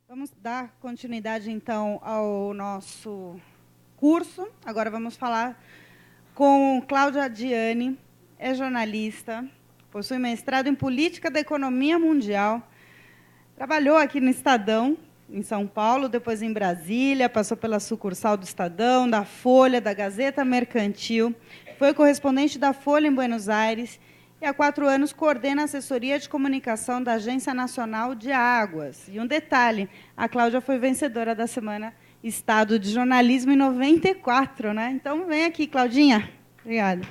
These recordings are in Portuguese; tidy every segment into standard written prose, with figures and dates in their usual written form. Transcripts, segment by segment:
Vamos dar continuidade, então, ao nosso curso. Agora vamos falar com Cláudia Adiani, é jornalista, possui mestrado em Política da Economia Mundial, trabalhou aqui no Estadão, em São Paulo, depois em Brasília, passou pela sucursal do Estadão, da Folha, da Gazeta Mercantil, foi correspondente da Folha em Buenos Aires e, há 4 anos, coordena a assessoria de comunicação da Agência Nacional de Águas. E um detalhe, a Cláudia foi vencedora da Semana Estado de Jornalismo em 94, né? Então, vem aqui, Claudinha. Obrigada.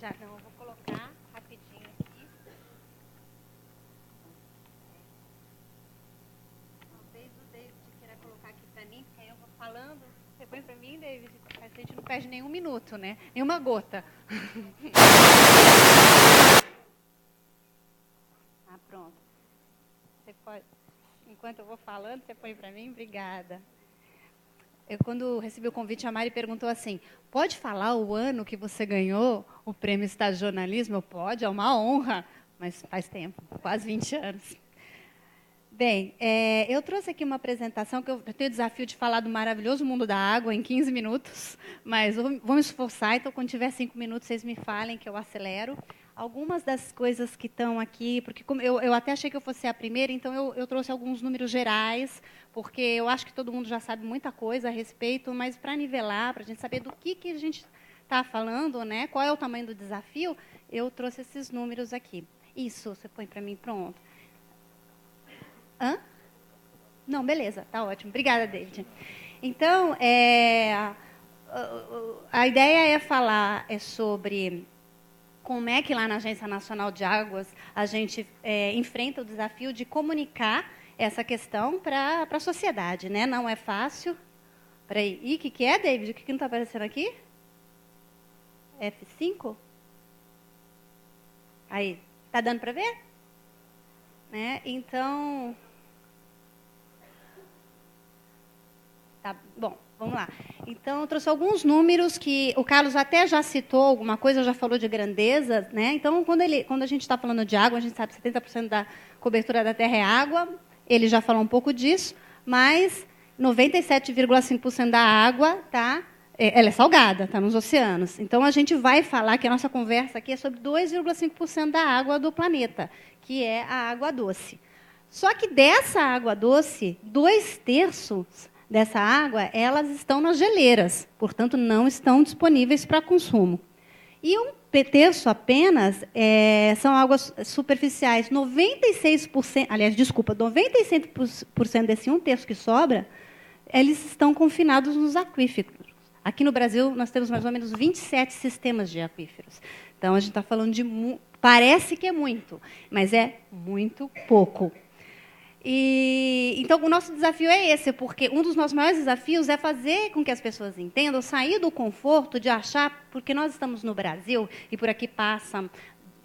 Já não, eu vou colocar rapidinho aqui. Talvez o David queira colocar aqui para mim, porque aí eu vou falando. Você põe para mim, David? A gente não perde nenhum minuto, né? Nenhuma gota. Ah, pronto. Você pode, enquanto eu vou falando, você põe para mim? Obrigada. Eu, quando recebi o convite, a Mari perguntou assim, pode falar o ano que você ganhou o Prêmio Estado de Jornalismo? Eu, pode, é uma honra, mas faz tempo, quase 20 anos. Bem, eu trouxe aqui uma apresentação que eu tenho o desafio de falar do maravilhoso mundo da água em 15 minutos, mas vou me esforçar, então quando tiver 5 minutos vocês me falem que eu acelero. Algumas das coisas que estão aqui, porque eu até achei que eu fosse a primeira, então eu trouxe alguns números gerais, porque eu acho que todo mundo já sabe muita coisa a respeito, mas para nivelar, para a gente saber do que a gente está falando, né, qual é o tamanho do desafio, eu trouxe esses números aqui. Isso, você põe para mim, pronto. Hã? Não, beleza, tá ótimo. Obrigada, David. Então, a ideia é falar sobre como é que lá na Agência Nacional de Águas a gente enfrenta o desafio de comunicar essa questão para a sociedade, né? Não é fácil. Peraí, o que é, David? O que não está aparecendo aqui? F5? Aí, tá dando para ver? Né? Então, tá bom, vamos lá. Então, eu trouxe alguns números que o Carlos até já citou alguma coisa, já falou de grandeza, né? Então, quando a gente está falando de água, a gente sabe que 70% da cobertura da Terra é água, ele já falou um pouco disso, mas 97,5% da água ela é salgada, está nos oceanos. Então, a gente vai falar que a nossa conversa aqui é sobre 2,5% da água do planeta, que é a água doce. Só que dessa água doce, 2/3 dessa água, elas estão nas geleiras, portanto, não estão disponíveis para consumo. E 1/3 apenas são águas superficiais. 96%, aliás, desculpa, 96% desse 1/3 que sobra, eles estão confinados nos aquíferos. Aqui no Brasil, nós temos mais ou menos 27 sistemas de aquíferos. Então, a gente está falando de... Parece que é muito, mas é muito pouco. Então, o nosso desafio é esse, porque um dos nossos maiores desafios é fazer com que as pessoas entendam, sair do conforto de achar, porque nós estamos no Brasil, e por aqui passa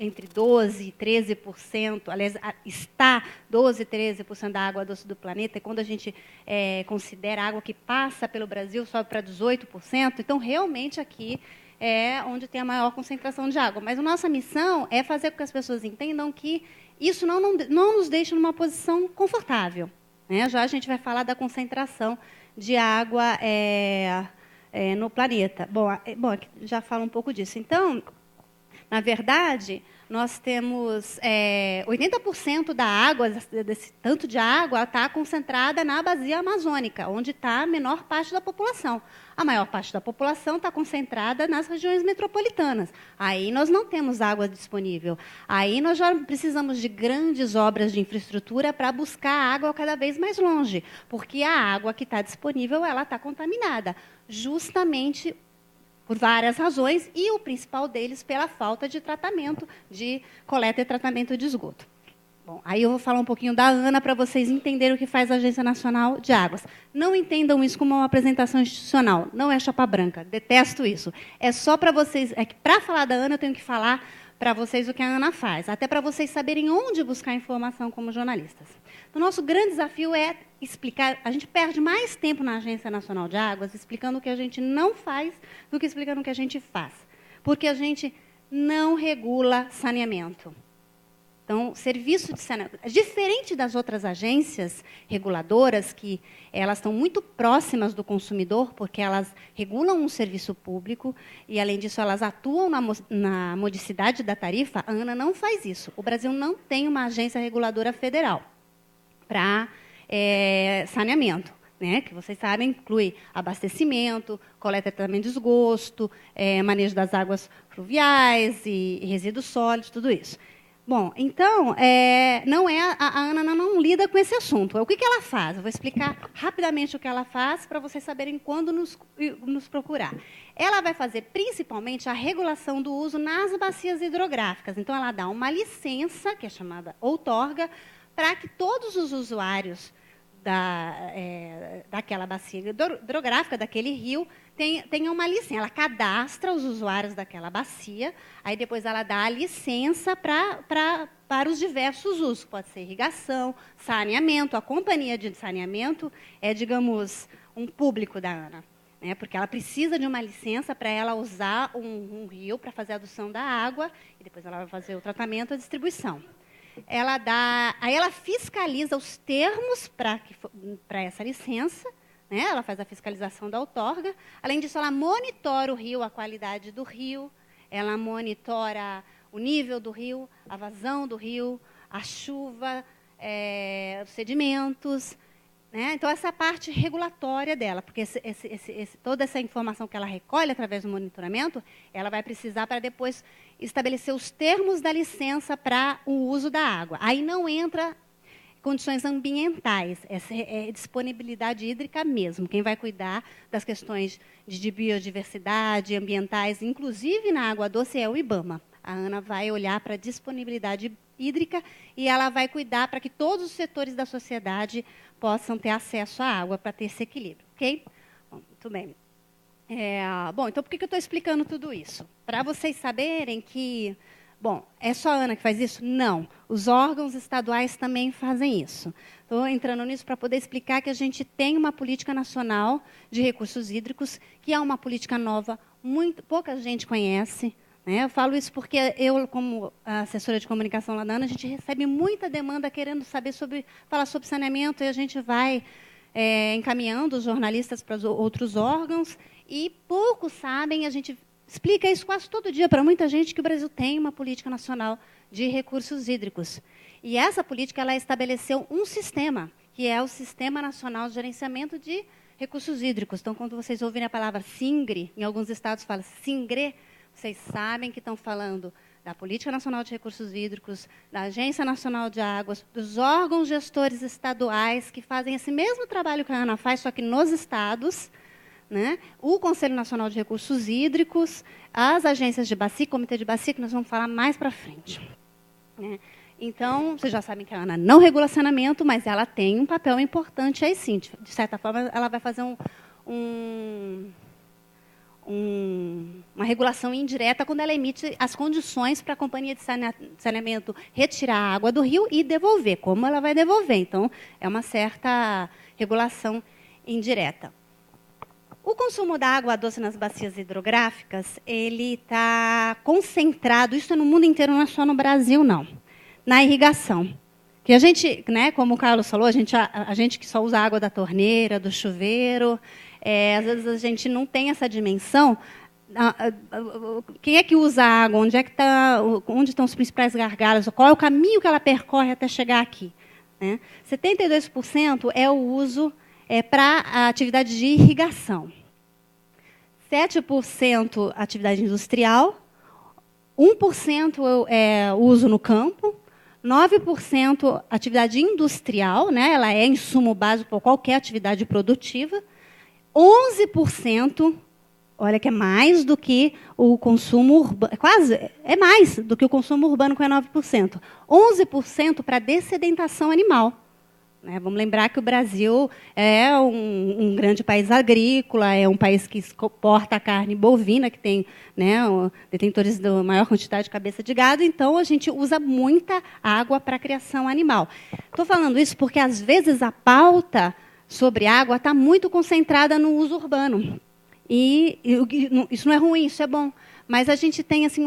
entre 12% e 13%, aliás, está 12% e 13% da água doce do planeta, e quando a gente considera a água que passa pelo Brasil, sobe para 18%, então, realmente, aqui é onde tem a maior concentração de água. Mas a nossa missão é fazer com que as pessoas entendam que isso não nos deixa numa posição confortável, né? Já a gente vai falar da concentração de água no planeta. Bom, já falo um pouco disso. Então, na verdade, nós temos 80% da água, desse tanto de água, está concentrada na bacia amazônica, onde está a menor parte da população. A maior parte da população está concentrada nas regiões metropolitanas. Aí nós não temos água disponível. Aí nós já precisamos de grandes obras de infraestrutura para buscar a água cada vez mais longe, porque a água que está disponível ela está contaminada, justamente por várias razões, e o principal deles pela falta de tratamento, de coleta e tratamento de esgoto. Bom, aí eu vou falar um pouquinho da ANA para vocês entenderem o que faz a Agência Nacional de Águas. Não entendam isso como uma apresentação institucional, não é chapa branca, detesto isso. É só para vocês, que para falar da ANA eu tenho que falar para vocês o que a ANA faz, até para vocês saberem onde buscar informação como jornalistas. O nosso grande desafio é explicar, a gente perde mais tempo na Agência Nacional de Águas explicando o que a gente não faz do que explicando o que a gente faz. Porque a gente não regula saneamento. Então, serviço de saneamento, diferente das outras agências reguladoras, que elas estão muito próximas do consumidor, porque elas regulam um serviço público, e, além disso, elas atuam na modicidade da tarifa, a ANA não faz isso. O Brasil não tem uma agência reguladora federal para saneamento, né, que vocês sabem, inclui abastecimento, coleta e tratamento de esgoto, manejo das águas fluviais e resíduos sólidos, tudo isso. Bom, então, a ANA não lida com esse assunto. O que ela faz? Eu vou explicar rapidamente o que ela faz para vocês saberem quando nos procurar. Ela vai fazer, principalmente, a regulação do uso nas bacias hidrográficas. Então, ela dá uma licença, que é chamada outorga, para que todos os usuários daquela bacia hidrográfica, daquele rio, tenham uma licença. Ela cadastra os usuários daquela bacia, aí depois ela dá a licença para os diversos usos. Pode ser irrigação, saneamento. A companhia de saneamento é, digamos, um público da ANA, né, porque ela precisa de uma licença para ela usar um rio para fazer a adução da água, e depois ela vai fazer o tratamento e a distribuição. Aí ela fiscaliza os termos para essa licença, né? Ela faz a fiscalização da outorga. Além disso, ela monitora o rio, a qualidade do rio, ela monitora o nível do rio, a vazão do rio, a chuva, os sedimentos, né? Então, essa é a parte regulatória dela, porque toda essa informação que ela recolhe através do monitoramento, ela vai precisar para depois estabelecer os termos da licença para o uso da água. Aí não entra condições ambientais, essa é disponibilidade hídrica mesmo. Quem vai cuidar das questões de biodiversidade, ambientais, inclusive na água doce, é o IBAMA. A ANA vai olhar para a disponibilidade hídrica e ela vai cuidar para que todos os setores da sociedade possam ter acesso à água, para ter esse equilíbrio. Ok? Bom, muito bem. Bom, então por que eu estou explicando tudo isso? Para vocês saberem que, bom, é só a ANA que faz isso? Não. Os órgãos estaduais também fazem isso. Estou entrando nisso para poder explicar que a gente tem uma política nacional de recursos hídricos, que é uma política nova, pouca gente conhece. Né? Eu falo isso porque eu, como assessora de comunicação lá da ANA, a gente recebe muita demanda querendo falar sobre saneamento, e a gente vai encaminhando os jornalistas para os outros órgãos, e poucos sabem, a gente explica isso quase todo dia para muita gente, que o Brasil tem uma política nacional de recursos hídricos. E essa política ela estabeleceu um sistema, que é o Sistema Nacional de Gerenciamento de Recursos Hídricos. Então, quando vocês ouvirem a palavra SINGRE, em alguns estados fala SINGRE, vocês sabem que estão falando da Política Nacional de Recursos Hídricos, da Agência Nacional de Águas, dos órgãos gestores estaduais que fazem esse mesmo trabalho que a ANA faz, só que nos estados, né? O Conselho Nacional de Recursos Hídricos, as agências de bacia, Comitê de Bacia, que nós vamos falar mais para frente. Né? Então, vocês já sabem que a ANA não regula saneamento, mas ela tem um papel importante aí sim. De certa forma, ela vai fazer uma regulação indireta quando ela emite as condições para a companhia de saneamento retirar a água do rio e devolver. Como ela vai devolver? Então, é uma certa regulação indireta. O consumo da água doce nas bacias hidrográficas, ele está concentrado, isso é no mundo inteiro, não é só no Brasil, não, na irrigação. Que a gente, né, como o Carlos falou, a gente que só usa a água da torneira, do chuveiro, às vezes a gente não tem essa dimensão. Quem é que usa a água? Onde estão os principais gargalos? Qual é o caminho que ela percorre até chegar aqui? Né? 72% é o uso para a atividade de irrigação. 7% atividade industrial, 1% é uso no campo, 9% atividade industrial, né? Ela é insumo básico para qualquer atividade produtiva, 11%, olha que é mais do que o consumo urbano, é mais do que o consumo urbano, que é 9%. 11% para dessedentação animal. Né? Vamos lembrar que o Brasil é um grande país agrícola, é um país que exporta a carne bovina, que tem, né, detentores da maior quantidade de cabeça de gado, então a gente usa muita água para a criação animal. Estou falando isso porque, às vezes, a pauta sobre água está muito concentrada no uso urbano. E isso não é ruim, isso é bom. Mas a gente tem assim,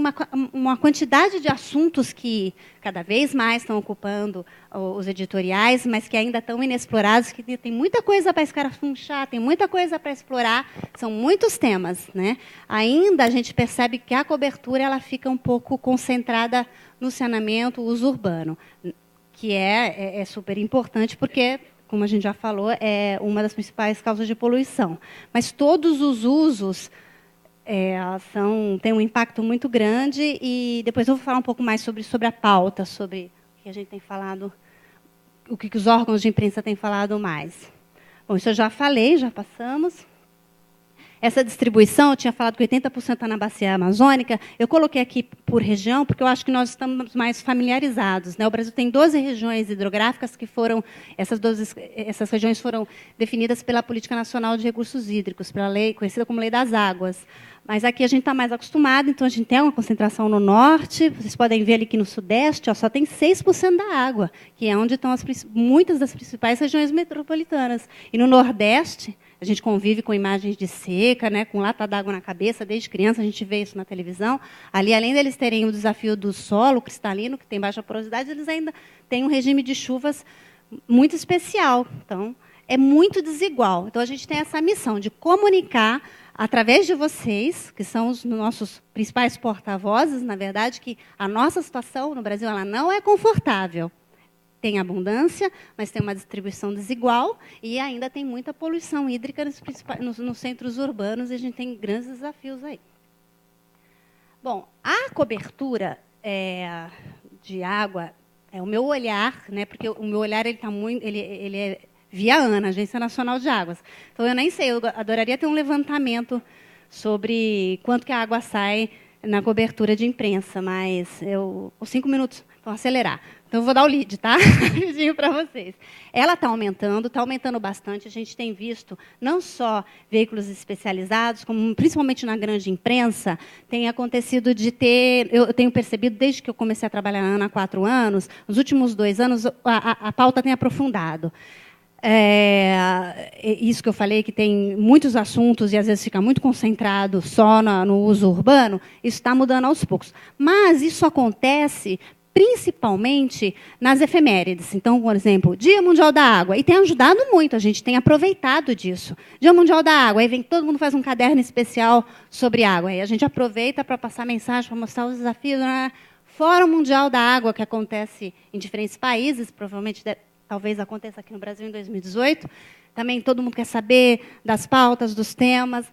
uma quantidade de assuntos que cada vez mais estão ocupando os editoriais, mas que ainda estão inexplorados, que tem muita coisa para escarafunchar, tem muita coisa para explorar, são muitos temas, né? Ainda a gente percebe que a cobertura ela fica um pouco concentrada no saneamento, uso urbano, que é super importante, porque, como a gente já falou, é uma das principais causas de poluição. Mas todos os usos têm um impacto muito grande, e depois eu vou falar um pouco mais sobre a pauta, sobre o que a gente tem falado, o que os órgãos de imprensa têm falado mais. Bom, isso eu já falei, já passamos. Essa distribuição, eu tinha falado que 80% está na bacia amazônica, eu coloquei aqui por região, porque eu acho que nós estamos mais familiarizados, né? O Brasil tem 12 regiões hidrográficas que foram, essas regiões foram definidas pela Política Nacional de Recursos Hídricos, pela lei conhecida como Lei das Águas. Mas aqui a gente está mais acostumado, então a gente tem uma concentração no norte, vocês podem ver ali que no sudeste só tem 6% da água, que é onde estão muitas das principais regiões metropolitanas. E no nordeste, a gente convive com imagens de seca, né, com lata d'água na cabeça, desde criança a gente vê isso na televisão. Ali, além deles terem o desafio do solo cristalino, que tem baixa porosidade, eles ainda têm um regime de chuvas muito especial. Então, é muito desigual. Então, a gente tem essa missão de comunicar, através de vocês, que são os nossos principais porta-vozes, na verdade, que a nossa situação no Brasil ela não é confortável. Tem abundância, mas tem uma distribuição desigual e ainda tem muita poluição hídrica nos centros urbanos, e a gente tem grandes desafios aí. Bom, a cobertura de água é o meu olhar, né, porque o meu olhar ele é via ANA, Agência Nacional de Águas. Então, eu nem sei, eu adoraria ter um levantamento sobre quanto que a água sai na cobertura de imprensa, mas os 5 minutos vão acelerar. Então, eu vou dar o lead, tá? Rapidinho para vocês. Ela está aumentando bastante. A gente tem visto não só veículos especializados, como principalmente na grande imprensa, tem acontecido de ter... Eu tenho percebido, desde que eu comecei a trabalhar na ANA há 4 anos, nos últimos 2 anos, a pauta tem aprofundado. Isso que eu falei, que tem muitos assuntos e às vezes fica muito concentrado só no uso urbano, isso está mudando aos poucos. Mas isso acontece principalmente nas efemérides. Então, por exemplo, Dia Mundial da Água, e tem ajudado muito, a gente tem aproveitado disso. Dia Mundial da Água, aí vem todo mundo faz um caderno especial sobre água, aí a gente aproveita para passar mensagem, para mostrar os desafios, né? Fórum Mundial da Água, que acontece em diferentes países, provavelmente talvez aconteça aqui no Brasil em 2018. Também todo mundo quer saber das pautas, dos temas.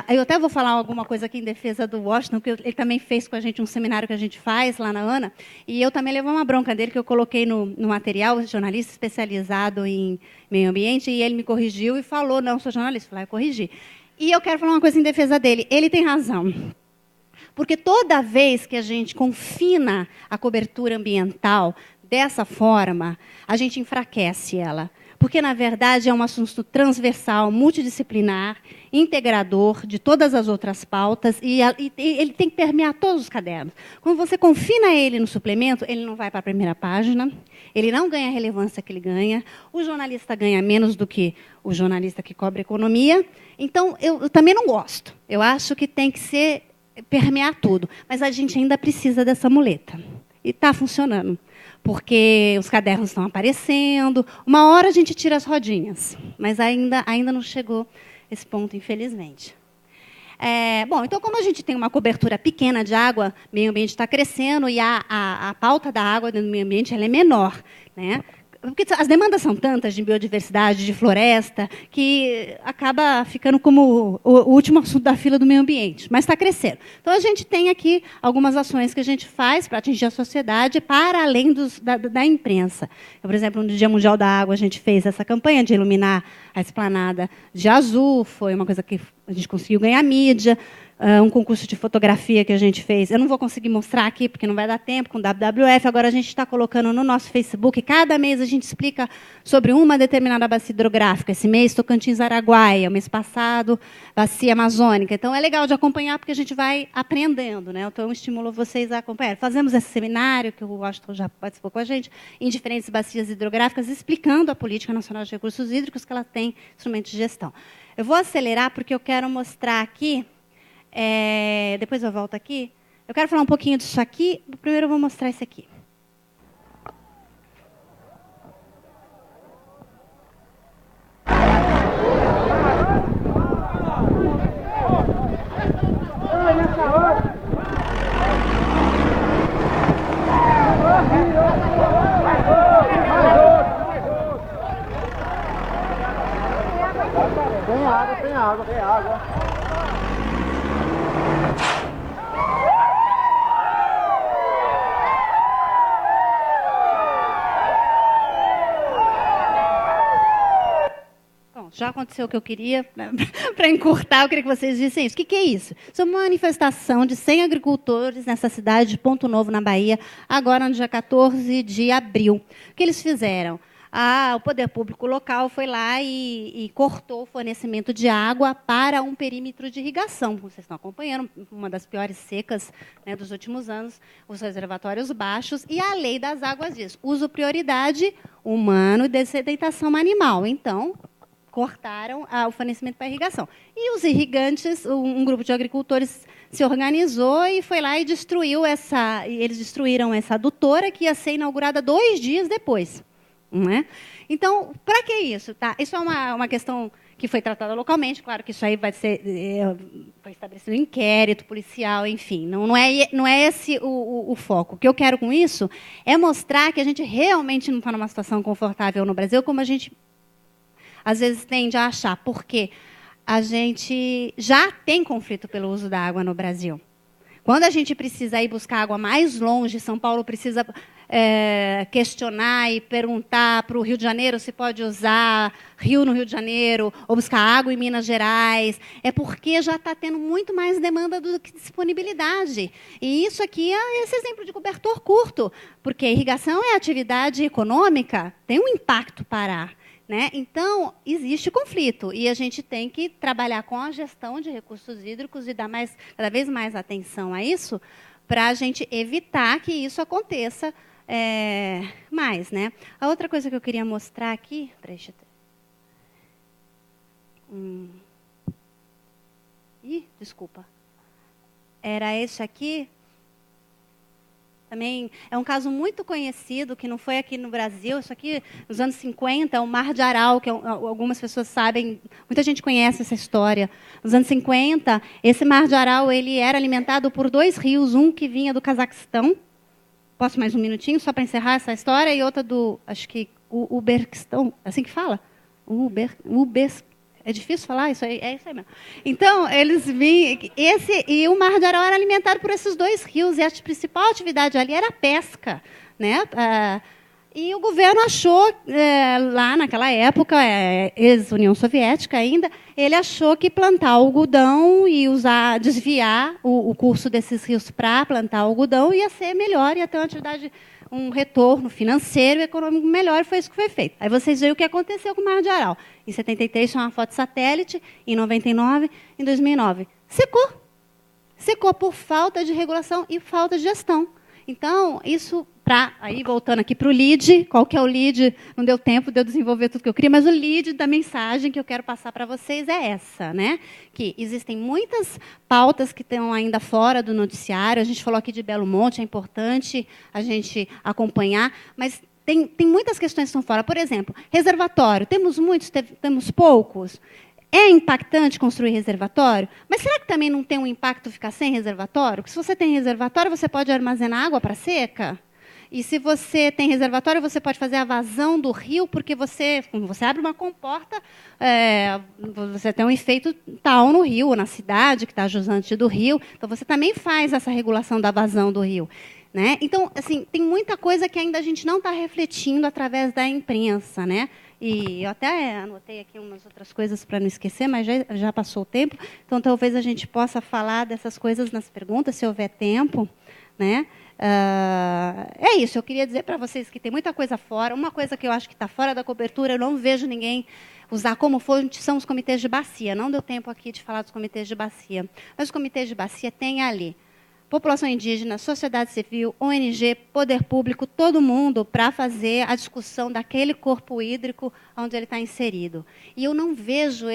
Eu até vou falar alguma coisa aqui em defesa do Washington, porque ele também fez com a gente um seminário que a gente faz lá na ANA, e eu também levei uma bronca dele, que eu coloquei no material, jornalista especializado em meio ambiente, e ele me corrigiu e falou, não, sou jornalista. Eu falei, eu corrigi. E eu quero falar uma coisa em defesa dele. Ele tem razão. Porque toda vez que a gente confina a cobertura ambiental dessa forma, a gente enfraquece ela. Porque, na verdade, é um assunto transversal, multidisciplinar, integrador de todas as outras pautas, e ele tem que permear todos os cadernos. Quando você confina ele no suplemento, ele não vai para a primeira página, ele não ganha a relevância que ele ganha, o jornalista ganha menos do que o jornalista que cobre economia. Então, eu também não gosto. Eu acho que tem que permear tudo. Mas a gente ainda precisa dessa muleta. E está funcionando. Porque os cadernos estão aparecendo. Uma hora a gente tira as rodinhas, mas ainda não chegou esse ponto, infelizmente. Bom, então, como a gente tem uma cobertura pequena de água, o meio ambiente está crescendo e a pauta da água no meio ambiente ela é menor, né? Porque as demandas são tantas de biodiversidade, de floresta, que acaba ficando como o último assunto da fila do meio ambiente. Mas está crescendo. Então, a gente tem aqui algumas ações que a gente faz para atingir a sociedade para além da imprensa. Por exemplo, no Dia Mundial da Água, a gente fez essa campanha de iluminar a esplanada de azul. Foi uma coisa que a gente conseguiu ganhar mídia. Um concurso de fotografia que a gente fez. Eu não vou conseguir mostrar aqui, porque não vai dar tempo, com o WWF. Agora, a gente está colocando no nosso Facebook. Cada mês, a gente explica sobre uma determinada bacia hidrográfica. Esse mês, Tocantins-Araguaia. O mês passado, bacia amazônica. Então, é legal de acompanhar, porque a gente vai aprendendo, né? Então, eu estimulo vocês a acompanhar. Fazemos esse seminário, que o Washington já participou com a gente, em diferentes bacias hidrográficas, explicando a Política Nacional de Recursos Hídricos, que ela tem instrumentos de gestão. Eu vou acelerar, porque eu quero mostrar aqui Depois eu volto aqui. Eu quero falar um pouquinho disso aqui. Primeiro eu vou mostrar esse aqui. Tem água. Bom, já aconteceu o que eu queria. Para encurtar, eu queria que vocês dissem isso. O que é isso? Isso é uma manifestação de 100 agricultores nessa cidade de Ponto Novo, na Bahia, agora no dia 14 de abril. O que eles fizeram? O poder público local foi lá e cortou o fornecimento de água para um perímetro de irrigação. Como vocês estão acompanhando, uma das piores secas, né, dos últimos anos, os reservatórios baixos, e a lei das águas diz, uso prioridade humano e dessedentação animal. Então, cortaram o fornecimento para irrigação. E os irrigantes, um grupo de agricultores se organizou e foi lá e eles destruíram essa adutora que ia ser inaugurada 2 dias depois. Né? Então, para que isso? Tá? Isso é uma questão que foi tratada localmente, claro que isso aí foi estabelecido um inquérito policial, enfim, não é esse o foco. O que eu quero com isso é mostrar que a gente realmente não está numa situação confortável no Brasil, como a gente às vezes tende a achar, porque a gente já tem conflito pelo uso da água no Brasil. Quando a gente precisa ir buscar água mais longe, São Paulo precisa questionar e perguntar para o Rio de Janeiro se pode usar rio no Rio de Janeiro, ou buscar água em Minas Gerais, é porque já está tendo muito mais demanda do que disponibilidade. E isso aqui é esse exemplo de cobertor curto, porque a irrigação é atividade econômica, tem um impacto parar. Né? Então, existe conflito e a gente tem que trabalhar com a gestão de recursos hídricos e dar cada vez mais atenção a isso para a gente evitar que isso aconteça mais. Né? A outra coisa que eu queria mostrar aqui... desculpa. Era esse aqui... Também é um caso muito conhecido, que não foi aqui no Brasil, isso aqui nos anos 50, o Mar de Aral, que algumas pessoas sabem, muita gente conhece essa história. Nos anos 50, esse Mar de Aral ele era alimentado por 2 rios, um que vinha do Cazaquistão, posso mais um minutinho, só para encerrar essa história, e outra do, acho que, o Uberquistão, assim que fala? É difícil falar isso aí? É isso aí mesmo. Então, eles vinham... E o Mar de Aral era alimentado por esses 2 rios, e a principal atividade ali era a pesca. Né? E o governo achou, lá naquela época, ex-União Soviética ainda, ele achou que plantar algodão e desviar o curso desses rios para plantar algodão ia ser melhor, ia ter uma atividade... um retorno financeiro e econômico melhor, e foi isso que foi feito. Aí vocês veem o que aconteceu com o Mar de Aral. Em 73, foi uma foto satélite, em 99, em 2009. Secou. Secou por falta de regulação e falta de gestão. Então, isso, aí voltando aqui para o lead, qual que é o lead? Não deu tempo de eu desenvolver tudo que eu queria, mas o lead da mensagem que eu quero passar para vocês é essa, né? Que existem muitas pautas que estão ainda fora do noticiário. A gente falou aqui de Belo Monte, é importante a gente acompanhar, mas tem muitas questões que estão fora. Por exemplo, reservatório. Temos muitos, temos poucos. É impactante construir reservatório, mas será que também não tem um impacto ficar sem reservatório? Porque se você tem reservatório, você pode armazenar água para seca. E se você tem reservatório, você pode fazer a vazão do rio, porque quando você abre uma comporta, você tem um efeito tal no rio, ou na cidade, que está jusante do rio. Então, você também faz essa regulação da vazão do rio. Né? Então, assim, tem muita coisa que ainda a gente não está refletindo através da imprensa. Né? E eu até anotei aqui umas outras coisas para não esquecer, mas já passou o tempo. Então, talvez a gente possa falar dessas coisas nas perguntas, se houver tempo. Né? É isso, eu queria dizer para vocês que tem muita coisa fora. Uma coisa que eu acho que está fora da cobertura, eu não vejo ninguém usar como fonte, são os comitês de bacia. Não deu tempo aqui de falar dos comitês de bacia. Mas os comitês de bacia têm ali população indígena, sociedade civil, ONG, poder público, todo mundo para fazer a discussão daquele corpo hídrico onde ele está inserido. E eu não vejo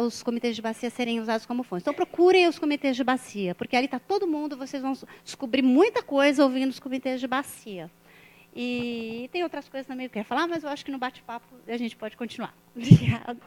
os comitês de bacia serem usados como fontes. Então, procurem os comitês de bacia, porque ali está todo mundo, vocês vão descobrir muita coisa ouvindo os comitês de bacia. E tem outras coisas também que eu quero falar, mas eu acho que no bate-papo a gente pode continuar. Obrigada.